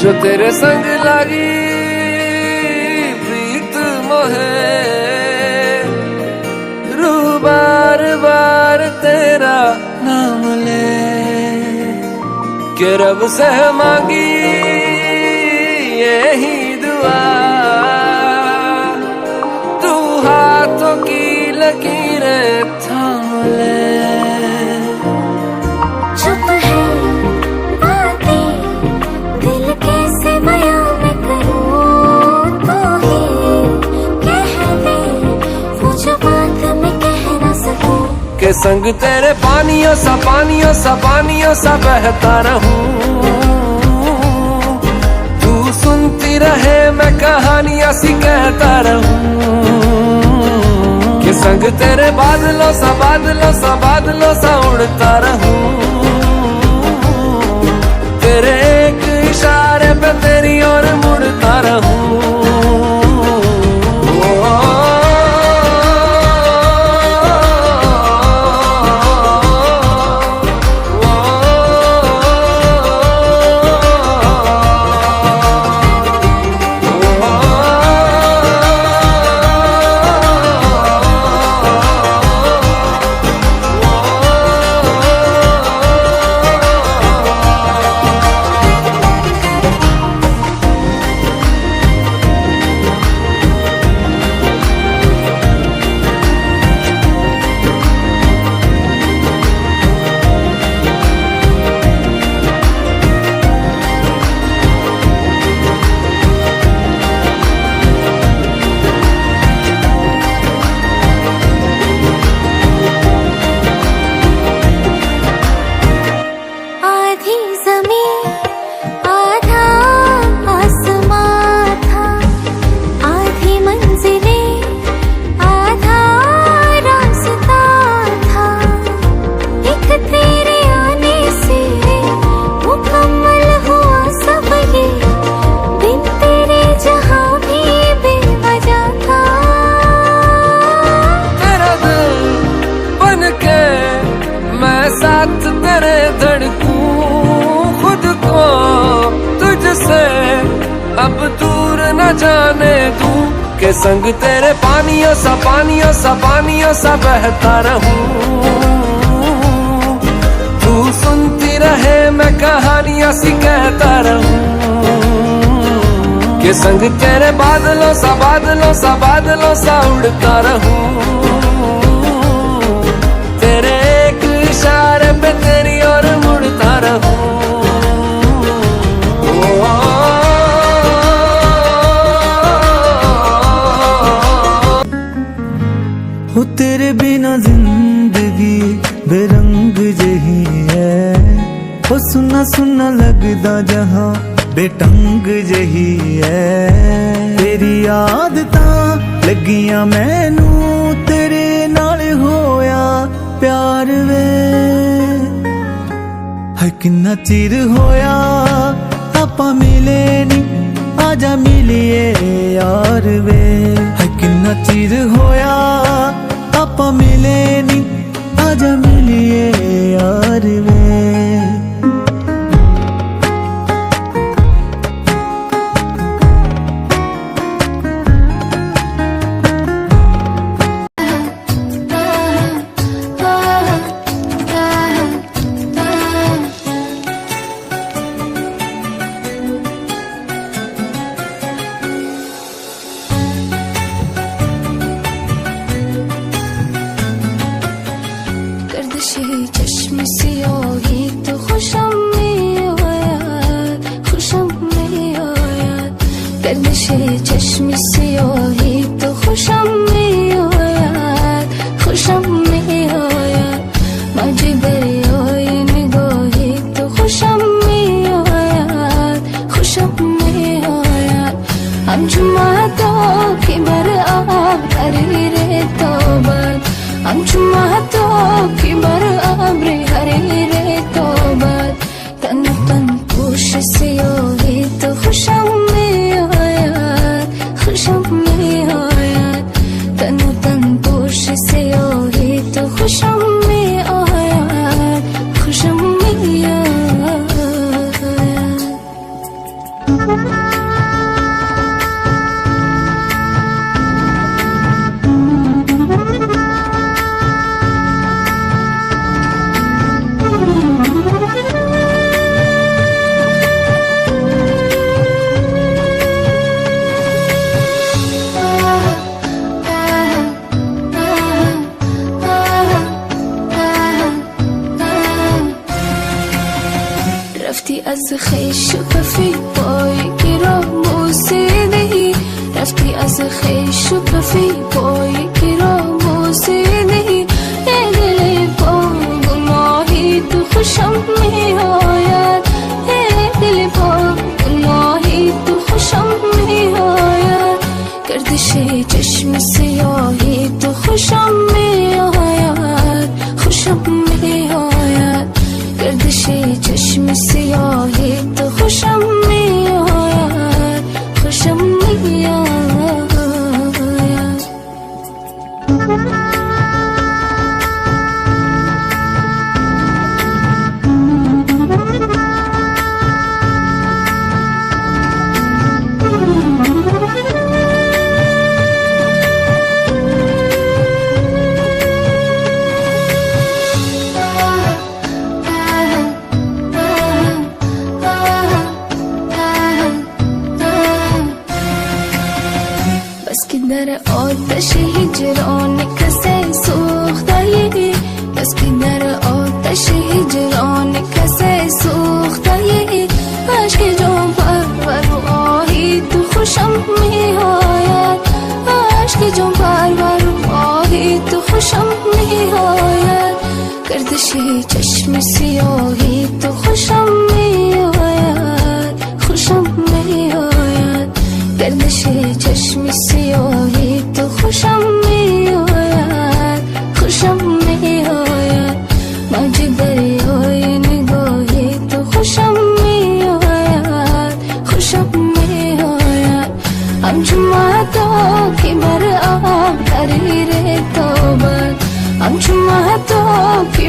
जो तेरे संग लगी प्रीत मोहे, रू बार बार तेरा नाम ले के रब से मांगी यही दुआ, तू हाथों की लकीरें थाम ले। चुप है बातें दिल कैसे बयां मैं करूं, तो ही कह दे वो जो बात मैं कह ना सकूं। के संग तेरे पानियों सा पानियों सा पानियों सा बहता रहूं, तू सुनती रहे मैं कहानियां सी कहता रहूं। के संग तेरे बादलों सा बादलों सा बादलों सा उड़ता रहूं, तेरे एक इशारे पे तेरी ओर मुड़ता रहूं। साथ तेरे धड़कूं खुद को तुझसे अब दूर न जाने दूं, के संग तेरे पानियों सा पानियों सा पानियों सा बहता रहूं, तू सुनती रहे मैं कहानियां सी कहता रहूं। के संग तेरे बादलों सा बादलों सा बादलों सा उड़ता रहूं, तेरे एक इशारे पे तेरी ओर मुड़ता रहूं। हो तेरे बिना जिंदगी बेरंग जही है, हो सुना सुना लगदा जहां बेटंग जही है। तेरी आदतां लगियां मैनू तेरे नाल होया प्यार वे, है किन्ना चिर होया आपां मिले नी, आजा मिलिए यार वे। है किन्ना चिर होया आपां मिले नी, आजा मिलिए यार वे। चश्म सियाही तो खुशम में आया, खुशम में आया। गर्दिशे चश्म सियाही तो खुशम में आया, खुशम में आया। माझी बरियाई निगाही तो खुशम में आया, खुशम में आया। हम जुमा तो की बर हरी रे तौबत, हम जुमा तो की बर आबरे हरी रे तौबत। तन तन पोश सियाही तो खुशम में आया, खुशम में आया। तन तन पोश सियाही رفتی از خیش بفی پای که را موسیدی رفتی از خیش بفی پای که را موسیدی دل با گناهی تو خوشم می آید دل با گناهی تو خوشم می آید گردش چشم سیاهی تو خوشم می آید خوشم می آید گردش چشم سیاهی تو خوشم می آید خوشم می آید بس که در آتش هجران کسی سوختایی بس که در آتش هجران کسی سوختایی عشق جان پرور و آهی تو خوشم می آید عشق جان پرور و آهی تو خوشم می آید گردش چشم سیاهی تو خوشم می آید خوشم می آید گردش چشم سیاهی تو خوشم می آید خوشم می آید موج دریای نگاهی تو خوشم می آید خوشم می آید همچون مهتا که بر آب حریر تابد همچون مهتا که